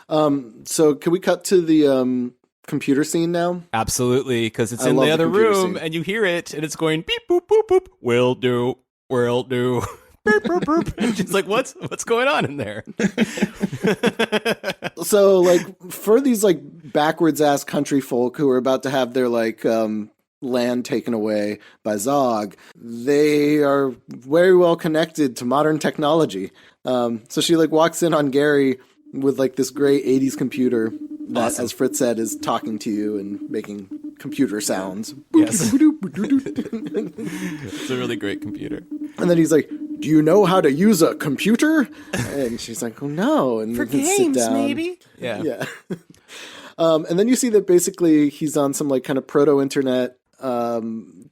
So can we cut to the computer scene now? Absolutely, because it's in the other room, and you hear it, and it's going beep, boop, boop, boop. Will do. Burp, burp, burp. And she's like, what's going on in there? So, like, for these, like, backwards-ass country folk who are about to have their, like, land taken away by Zog, they are very well connected to modern technology. So she, like, walks in on Gary with, like, this great 80s computer that, awesome, as Fritz said, is talking to you and making computer sounds. Yes. It's a really great computer. And then he's like, do you know how to use a computer? And she's like, oh, no. And for then games, sit down. maybe? Yeah. And then you see that basically he's on some like kind of proto-internet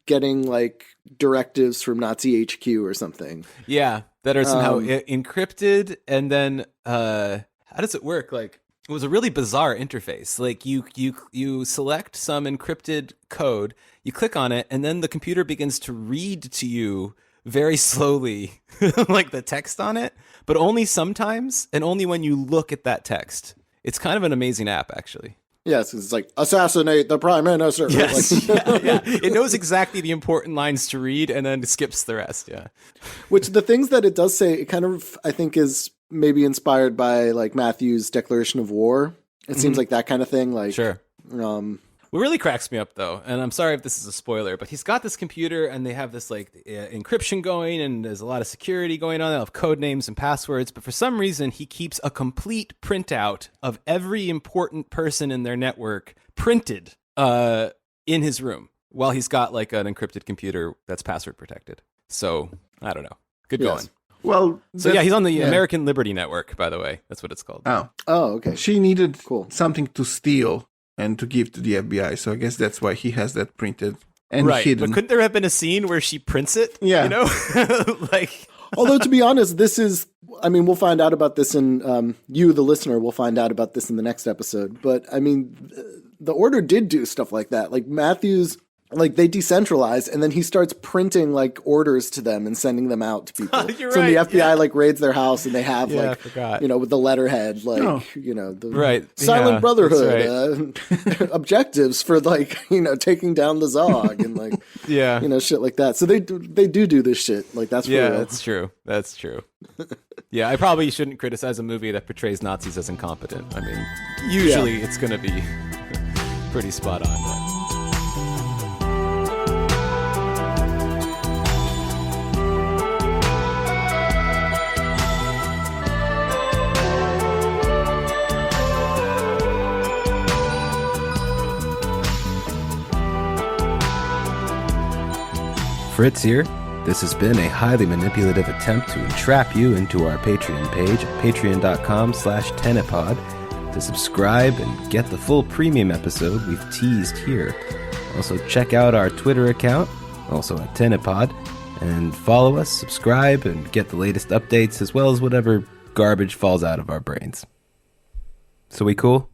getting like directives from Nazi HQ or something. Yeah, that are somehow encrypted. And then how does it work? Like, it was a really bizarre interface. Like you select some encrypted code, you click on it, and then the computer begins to read to you very slowly, like the text on it, but only sometimes and only when you look at that text. It's kind of an amazing app, actually. Yes, it's like, assassinate the prime minister. Yes, yeah. It knows exactly the important lines to read and then skips the rest, yeah. Which the things that it does say, it kind of, I think, is maybe inspired by, like, Matthew's Declaration of War. It seems like that kind of thing. Like, sure. What really cracks me up, though, and I'm sorry if this is a spoiler, but he's got this computer and they have this like encryption going and there's a lot of security going on. They have code names and passwords, but for some reason he keeps a complete printout of every important person in their network printed in his room while he's got like an encrypted computer that's password protected. So I don't know. Good going. Well, so yeah, he's on the American Liberty Network, by the way. That's what it's called. Oh, okay. She needed something to steal and to give to the FBI. So I guess that's why he has that printed and hidden. But couldn't there have been a scene where she prints it? Yeah. You know? Like, although, to be honest, this is, I mean, we'll find out about this in, you, the listener, will find out about this in the next episode. But, I mean, the Order did do stuff like that. Like, Matthews, like, they decentralized, and then he starts printing, like, orders to them and sending them out to people. You're so right, the FBI, like, raids their house, and they have, I like, forgot. you know, with the letterhead, like, you know, the Silent Brotherhood objectives for, like, you know, taking down the Zog and, like, you know, shit like that. So they do this shit. Like, that's for real. That's true. That's true. Yeah, I probably shouldn't criticize a movie that portrays Nazis as incompetent. I mean, usually it's going to be pretty spot on. But. Fritz here. This has been a highly manipulative attempt to entrap you into our Patreon page at patreon.com/tenepod to subscribe and get the full premium episode we've teased here. Also check out our Twitter account, also at Tenepod, and follow us, subscribe, and get the latest updates as well as whatever garbage falls out of our brains. So we cool?